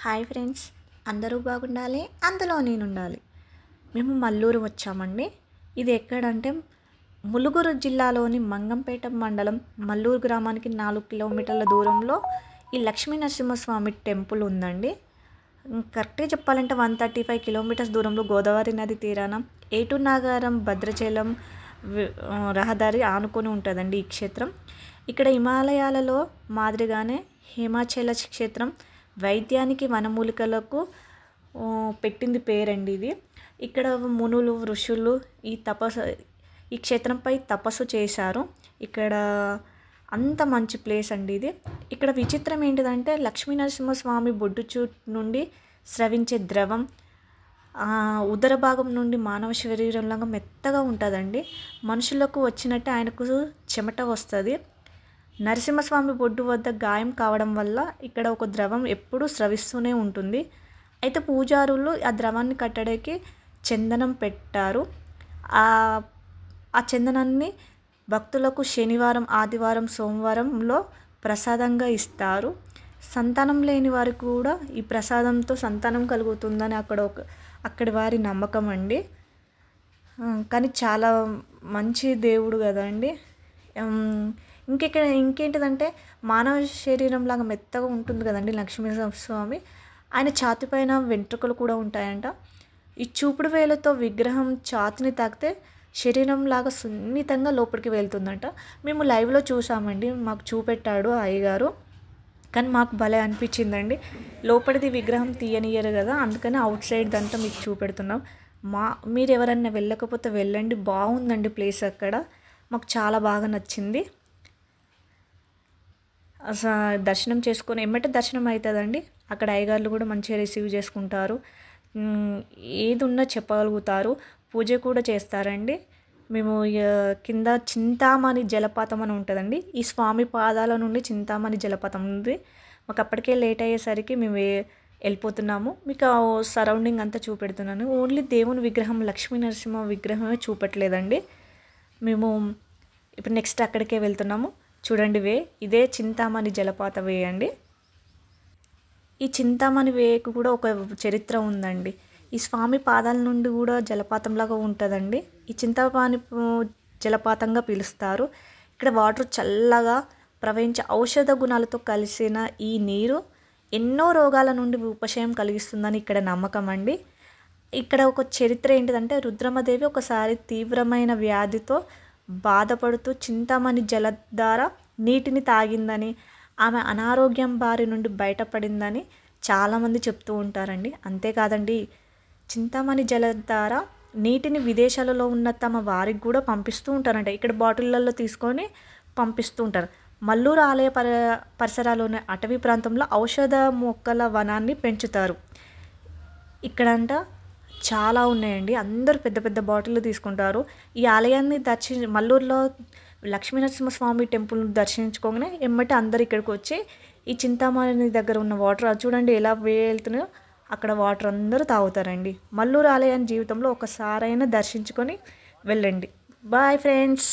Hi friends, అందరూ బాగుండాలి, అందులో నేను ఉండాలి. మేము మల్లూరు వచ్చామండి. ఇది ఎక్కడంటే ములుగురు జిల్లాలోని మంగంపేట మండలం మల్లూరు గ్రామానికి 4 కిలోమీటర్ల దూరంలో ఈ లక్ష్మీ నరసింహస్వామి టెంపుల్ ఉందండి. కరెక్ట్గా చెప్పాలంటే 135 కిలోమీటర్స్ దూరంలో గోదావరి నది తీరాన ఏటునాగారం భద్రాచలం రహదారి ఆనుకొని ఉంటుందండి ఈ క్షేత్రం. ఇక్కడ హిమాలయాలలో మాదిరిగానే హిమాచల క్షేత్రం వైద్యానికి వనమూలికలకు పెట్టింది పేరండి ఇది. ఇక్కడ మునులు ఋషులు ఈ క్షేత్రంపై తపస్సు చేశారు. ఇక్కడ అంత మంచి ప్లేస్ అండి ఇది. ఇక్కడ విచిత్రం ఏంటిదంటే లక్ష్మీ నరసింహస్వామి బొడ్డు నుండి స్రవించే ద్రవం ఉదర భాగం నుండి మానవ శరీరంలాగా మెత్తగా ఉంటుందండి. మనుషులకు వచ్చినట్టే ఆయనకు చెమట వస్తుంది. నరసింహస్వామి బొడ్డు వద్ద గాయం కావడం వల్ల ఇక్కడ ఒక ద్రవం ఎప్పుడూ స్రవిస్తూనే ఉంటుంది. అయితే పూజారులు ఆ ద్రవాన్ని కట్టడానికి చందనం పెట్టారు. ఆ చందనాన్ని భక్తులకు శనివారం, ఆదివారం, సోమవారంలో ప్రసాదంగా ఇస్తారు. సంతానం లేని వారికి కూడా ఈ ప్రసాదంతో సంతానం కలుగుతుందని అక్కడి వారి నమ్మకం అండి. కానీ చాలా మంచి దేవుడు కదండి. ఇంకేంటిదంటే మానవ శరీరం లాగా మెత్తగా ఉంటుంది కదండి లక్ష్మీస్వామి. ఆయన ఛాతి పైన వెంట్రుకలు కూడా ఉంటాయంట. ఈ చూపుడు వేలతో విగ్రహం ఛాతిని తాకితే శరీరం లాగా సున్నితంగా లోపలికి వెళ్తుందంట. మేము లైవ్లో చూసామండి, మాకు చూపెట్టాడు అయ్యగారు. కానీ మాకు భలే అనిపించిందండి. లోపలిది విగ్రహం తీయనియరు కదా, అందుకని అవుట్ సైడ్ దంతా మీకు చూపెడుతున్నాం. మీరు ఎవరన్నా వెళ్ళకపోతే వెళ్ళండి, బాగుందండి ప్లేస్. అక్కడ మాకు చాలా బాగా నచ్చింది. దర్శనం చేసుకొని ఎమ్మటే దర్శనం అవుతుందండి. అక్కడ అయ్యగారులు కూడా మంచిగా రిసీవ్ చేసుకుంటారు. ఏది ఉన్నా చెప్పగలుగుతారు. పూజ కూడా చేస్తారండి. మేము కింద చింతామణి జలపాతం అని ఉంటుందండి. ఈ స్వామి పాదాల నుండి చింతామణి జలపాతం ఉంది. మాకు అప్పటికే లేట్ అయ్యేసరికి మేము వెళ్ళిపోతున్నాము. మీకు సరౌండింగ్ అంతా చూపెడుతున్నాను. ఓన్లీ దేవుని విగ్రహం, లక్ష్మీ నరసింహ విగ్రహమే చూపట్లేదండి. మేము ఇప్పుడు నెక్స్ట్ అక్కడికే వెళ్తున్నాము. చూడండి ఇదే చింతామణి జలపాత వే అండి. ఈ చింతామణి వేకు కూడా ఒక చరిత్ర ఉందండి. ఈ స్వామి పాదాల నుండి కూడా జలపాతంలాగా ఉంటుందండి. ఈ చింతామణి జలపాతంగా పిలుస్తారు. ఇక్కడ వాటర్ చల్లగా ప్రవహించే ఔషధ గుణాలతో కలిసిన ఈ నీరు ఎన్నో రోగాల నుండి ఉపశమనం కలిగిస్తుందని ఇక్కడ నమ్మకం అండి. ఇక్కడ ఒక చరిత్ర ఏంటిదంటే రుద్రమదేవి ఒకసారి తీవ్రమైన వ్యాధితో బాధపడుతూ చింతామణి జల ద్వారా నీటిని తాగిందని, ఆమె అనారోగ్యం బారి నుండి బయటపడిందని చాలామంది చెప్తూ ఉంటారండి. అంతేకాదండి, చింతామణి జల ద్వారా నీటిని విదేశాలలో ఉన్న తమ వారికి కూడా పంపిస్తూ ఉంటారంట. ఇక్కడ బాటిళ్ళల్లో తీసుకొని పంపిస్తూ ఉంటారు. మల్లూరు ఆలయ పరిసరాల్లోని అటవీ ప్రాంతంలో ఔషధ మొక్కల వనాన్ని పెంచుతారు. ఇక్కడంట చాలా ఉన్నాయండి. అందరూ పెద్ద పెద్ద బాటిళ్ళు తీసుకుంటారు. ఈ ఆలయాన్ని మల్లూరులో లక్ష్మీనరసింహస్వామి టెంపుల్ దర్శించుకోగానే ఎమ్మటే అందరు ఇక్కడికి వచ్చి ఈ చింతామణి దగ్గర ఉన్న వాటర్ చూడండి ఎలా వెళ్తున్నాయో, అక్కడ వాటర్ అందరూ తాగుతారండి. మల్లూరు ఆలయాన్ని జీవితంలో ఒకసారైనా దర్శించుకొని వెళ్ళండి. Bye friends.